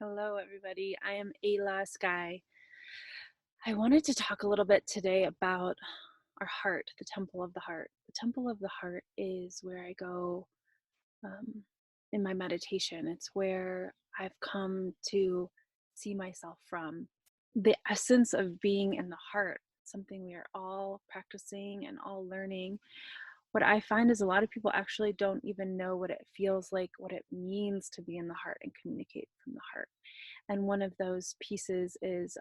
Hello, everybody. I am Ayla Sky. I wanted to talk a little bit today about our heart, the temple of the heart. The temple of the heart is where I go um, in my meditation. It's where I've come to see myself from. The essence of being in the heart, something we are all practicing and all learning. What I find is a lot of people actually don't even know what it feels like, what it means to be in the heart and communicate from the heart. And one of those pieces is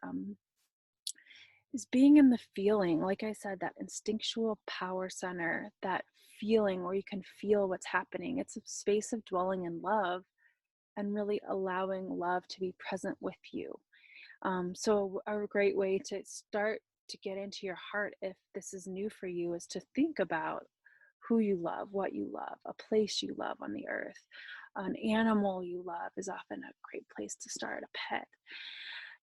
being in the feeling, like I said, that instinctual power center, that feeling where you can feel what's happening. It's a space of dwelling in love and really allowing love to be present with you. So a great way to start to get into your heart, if this is new for you, is to think about who you love, what you love, a place you love on the earth. An animal you love is often a great place to start, a pet.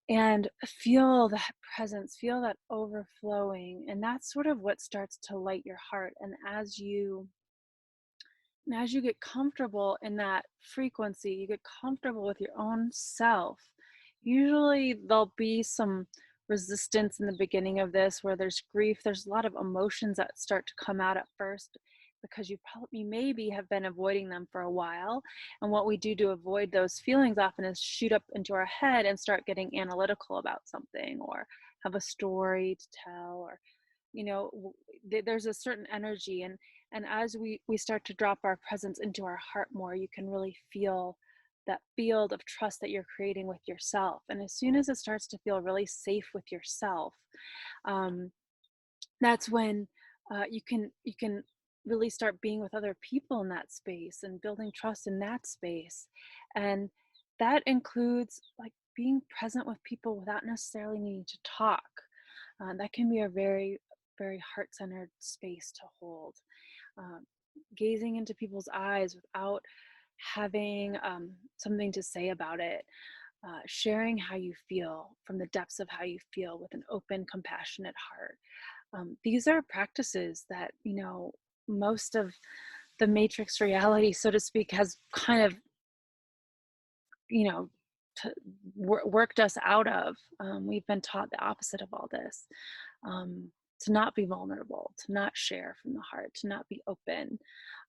And feel that presence, feel that overflowing. And that's sort of what starts to light your heart. And as you get comfortable in that frequency, you get comfortable with your own self. Usually there'll be some resistance in the beginning of this where there's grief. There's a lot of emotions that start to come out at first because you maybe have been avoiding them for a while. And what we do to avoid those feelings often is shoot up into our head and start getting analytical about something, or have a story to tell, or there's a certain energy. And as we start to drop our presence into our heart more, you can really feel that field of trust that you're creating with yourself. And as soon as it starts to feel really safe with yourself, um, that's when you can really start being with other people in that space and building trust in that space. And that includes like being present with people without necessarily needing to talk. That can be a very, very heart-centered space to hold. um, Gazing into people's eyes without having something to say about it, sharing how you feel from the depths of how you feel with an open, compassionate heart. These are practices that, most of the matrix reality, so to speak, has kind of, you know, worked us out of. We've been taught the opposite of all this, um, to not be vulnerable, to not share from the heart, to not be open.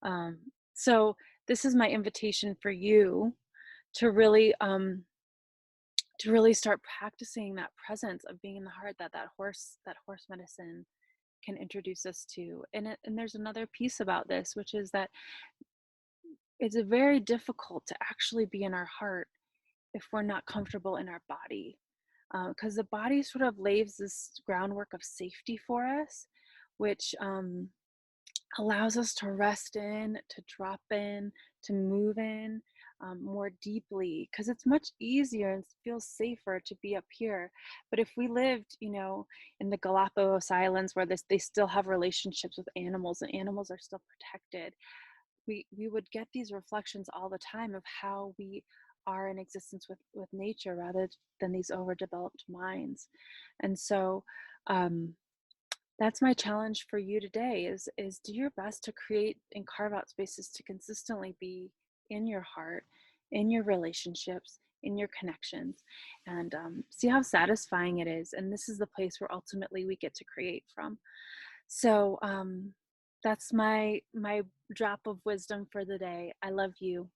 Um, so this is my invitation for you to really start practicing that presence of being in the heart, that horse medicine can introduce us to. And there's another piece about this, which is that it's very difficult to actually be in our heart if we're not comfortable in our body, because the body sort of lays this groundwork of safety for us, which allows us to rest in, to drop in, to move in more deeply, because it's much easier and feels safer to be up here. But if we lived, in the Galapagos Islands, where they still have relationships with animals and animals are still protected, we would get these reflections all the time of how we are in existence with nature rather than these overdeveloped minds. And so that's my challenge for you today, is do your best to create and carve out spaces to consistently be in your heart, in your relationships, in your connections, and see how satisfying it is. And this is the place where ultimately we get to create from. So that's my drop of wisdom for the day. I love you.